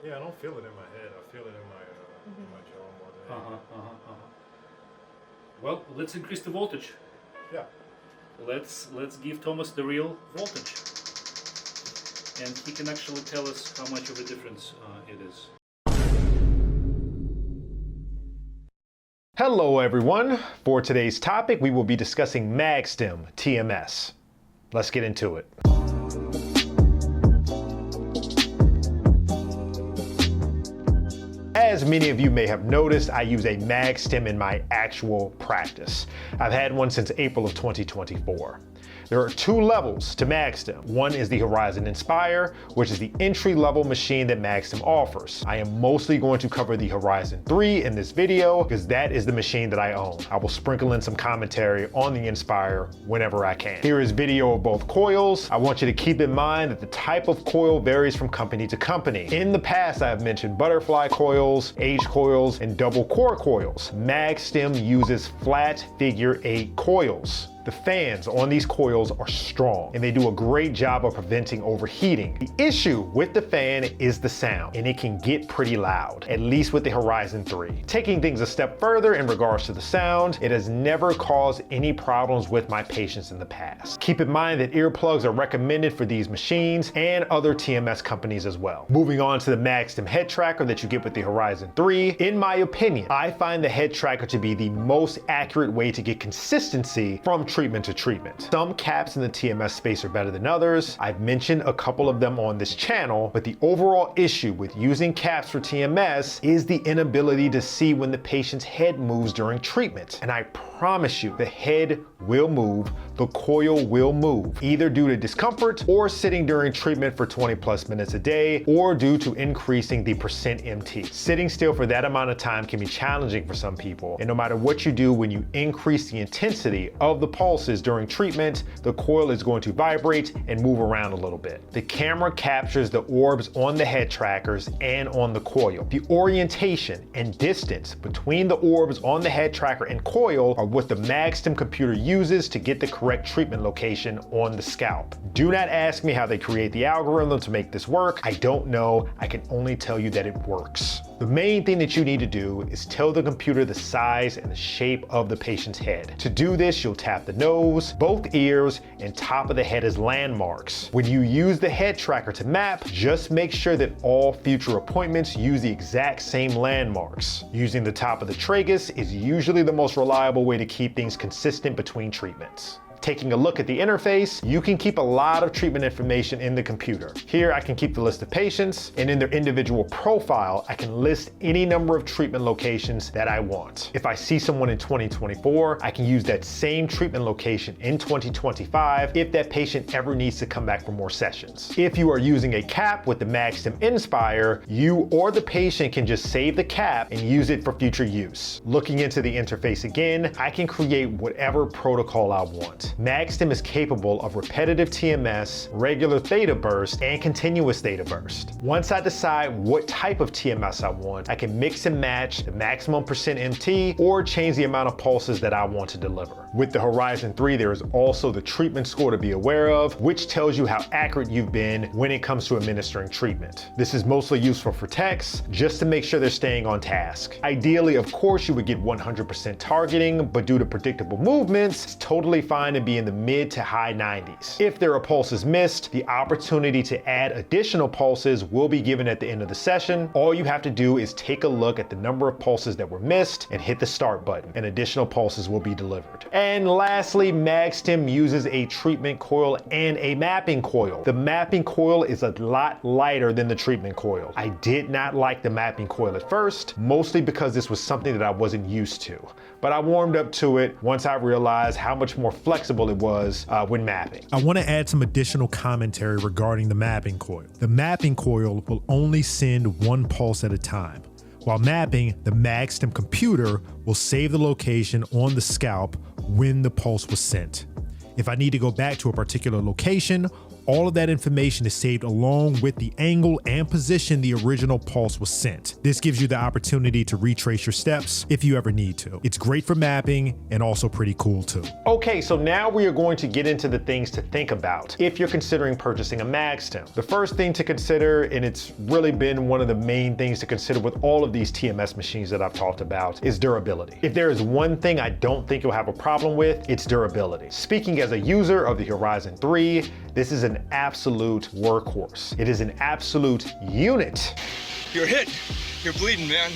Yeah, I don't feel it in my head. I feel it in my jaw more than anything. Well, let's increase the voltage. Yeah. Let's give Thomas the real voltage, and he can actually tell us how much of a difference it is. Hello everyone. For today's topic, we will be discussing Magstim TMS. Let's get into it. As many of you may have noticed, I use a Magstim in my actual practice. I've had one since April of 2024. There are two levels to Magstim. One is the Horizon Inspire, which is the entry-level machine that Magstim offers. I am mostly going to cover the Horizon 3 in this video because that is the machine that I own. I will sprinkle in some commentary on the Inspire whenever I can. Here is video of both coils. I want you to keep in mind that the type of coil varies from company to company. In the past, I have mentioned butterfly coils, H coils, and double core coils. Magstim uses flat figure 8 coils. The fans on these coils are strong and they do a great job of preventing overheating. The issue with the fan is the sound, and it can get pretty loud, at least with the Horizon 3. Taking things a step further in regards to the sound, it has never caused any problems with my patients in the past. Keep in mind that earplugs are recommended for these machines and other TMS companies as well. Moving on to the Magstim head tracker that you get with the Horizon 3, in my opinion, I find the head tracker to be the most accurate way to get consistency from treatment to treatment. Some caps in the TMS space are better than others. I've mentioned a couple of them on this channel, but the overall issue with using caps for TMS is the inability to see when the patient's head moves during treatment. And I promise you, the head will move, the coil will move, either due to discomfort or sitting during treatment for 20+ minutes a day, or due to increasing the percent MT. Sitting still for that amount of time can be challenging for some people, and no matter what you do, when you increase the intensity of the pulses during treatment, the coil is going to vibrate and move around a little bit. The camera captures the orbs on the head trackers and on the coil. The orientation and distance between the orbs on the head tracker and coil are what the Magstim computer uses to get the correct treatment location on the scalp. Do not ask me how they create the algorithm to make this work. I don't know. I can only tell you that it works. The main thing that you need to do is tell the computer the size and the shape of the patient's head. To do this, you'll tap the nose, both ears, and top of the head as landmarks. When you use the head tracker to map, just make sure that all future appointments use the exact same landmarks. Using the top of the tragus is usually the most reliable way to keep things consistent between treatments. Taking a look at the interface, you can keep a lot of treatment information in the computer. Here I can keep the list of patients, and in their individual profile, I can list any number of treatment locations that I want. If I see someone in 2024, I can use that same treatment location in 2025 if that patient ever needs to come back for more sessions. If you are using a cap with the Magstim Inspire, you or the patient can just save the cap and use it for future use. Looking into the interface again, I can create whatever protocol I want. Magstim is capable of repetitive TMS, regular theta burst, and continuous theta burst. Once I decide what type of TMS I want, I can mix and match the maximum percent MT or change the amount of pulses that I want to deliver. With the Horizon 3, there is also the treatment score to be aware of, which tells you how accurate you've been when it comes to administering treatment. This is mostly useful for techs, just to make sure they're staying on task. Ideally, of course, you would get 100% targeting, but due to predictable movements, it's totally fine to be in the mid to high 90s. If there are pulses missed, the opportunity to add additional pulses will be given at the end of the session. All you have to do is take a look at the number of pulses that were missed and hit the start button, and additional pulses will be delivered. And lastly, Magstim uses a treatment coil and a mapping coil. The mapping coil is a lot lighter than the treatment coil. I did not like the mapping coil at first, mostly because this was something that I wasn't used to. But I warmed up to it once I realized how much more flexible it was when mapping. I want to add some additional commentary regarding the mapping coil. The mapping coil will only send one pulse at a time. While mapping, the Magstim computer will save the location on the scalp when the pulse was sent. If I need to go back to a particular location All of that information is saved along with the angle and position the original pulse was sent. This gives you the opportunity to retrace your steps if you ever need to. It's great for mapping and also pretty cool too. Okay, so now we are going to get into the things to think about if you're considering purchasing a Magstim. The first thing to consider, and it's really been one of the main things to consider with all of these TMS machines that I've talked about, is durability. If there is one thing I don't think you'll have a problem with, it's durability. Speaking as a user of the Horizon 3, this is an absolute workhorse. It is an absolute unit. You're hit. You're bleeding, man.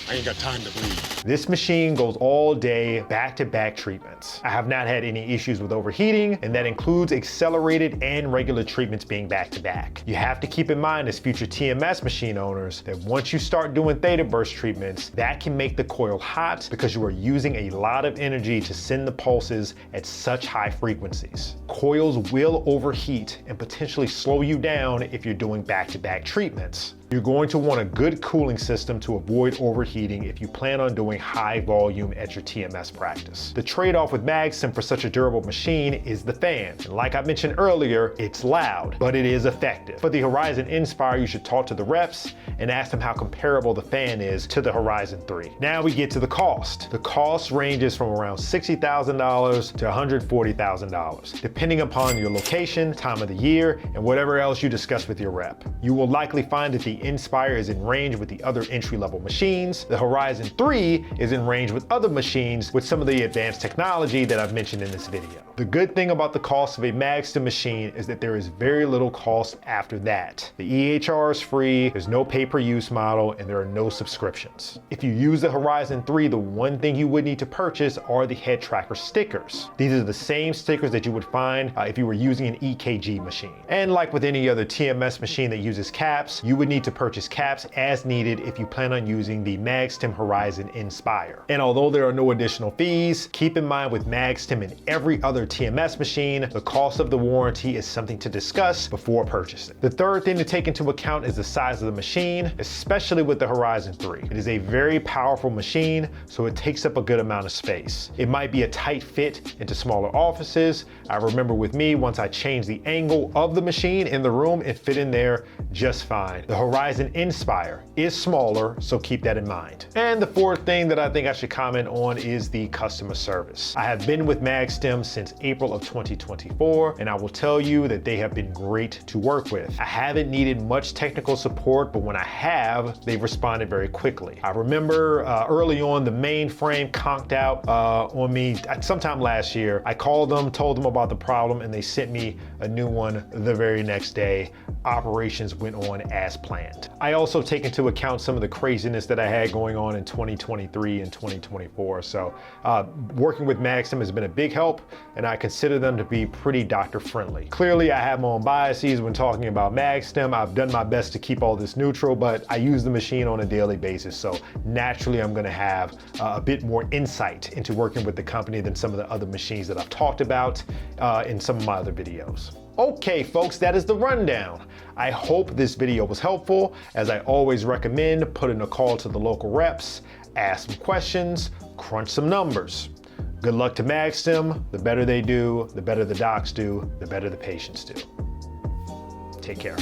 I ain't got time to bleed. This machine goes all day, back-to-back treatments. I have not had any issues with overheating, and that includes accelerated and regular treatments being back-to-back. You have to keep in mind as future TMS machine owners that once you start doing theta burst treatments, that can make the coil hot because you are using a lot of energy to send the pulses at such high frequencies. Coils will overheat and potentially slow you down if you're doing back-to-back treatments. You're going to want a good cooling system to avoid overheating if you plan on doing high volume at your TMS practice. The trade-off with Magstim for such a durable machine is the fan. And like I mentioned earlier, it's loud, but it is effective. For the Horizon Inspire, you should talk to the reps and ask them how comparable the fan is to the Horizon 3. Now we get to the cost. The cost ranges from around $60,000 to $140,000, depending upon your location, time of the year, and whatever else you discuss with your rep. You will likely find that the Inspire is in range with the other entry-level machines. The Horizon 3 is in range with other machines with some of the advanced technology that I've mentioned in this video. The good thing about the cost of a Magstim machine is that there is very little cost after that. The EHR is free, there's no pay-per-use model, and there are no subscriptions. If you use the Horizon 3, the one thing you would need to purchase are the head tracker stickers. These are the same stickers that you would find if you were using an EKG machine. And like with any other TMS machine that uses caps, you would need to purchase caps as needed if you plan on using the Magstim Horizon Inspire. And although there are no additional fees, keep in mind with Magstim and every other TMS machine, the cost of the warranty is something to discuss before purchasing. The third thing to take into account is the size of the machine, especially with the Horizon 3. It is a very powerful machine, so it takes up a good amount of space. It might be a tight fit into smaller offices. I remember with me, once I changed the angle of the machine in the room, it fit in there just fine. The Horizon Inspire is smaller, so keep that in mind. And the fourth thing that I think I should comment on is the customer service. I have been with Magstim since April of 2024, and I will tell you that they have been great to work with. I haven't needed much technical support, but when I have, they've responded very quickly. I remember early on the mainframe conked out on me sometime last year. I called them, told them about the problem, and they sent me a new one the very next day. Operations went on as planned. I also take into account some of the craziness that I had going on in 2023 and 2024. So working with Magstim has been a big help, and I consider them to be pretty doctor friendly. Clearly, I have my own biases when talking about Magstim. I've done my best to keep all this neutral, but I use the machine on a daily basis. So naturally, I'm gonna have a bit more insight into working with the company than some of the other machines that I've talked about in some of my other videos. Okay, folks, that is the rundown. I hope this video was helpful. As I always recommend, put in a call to the local reps, ask some questions, crunch some numbers. Good luck to Magstim. The better they do, the better the docs do, the better the patients do. Take care.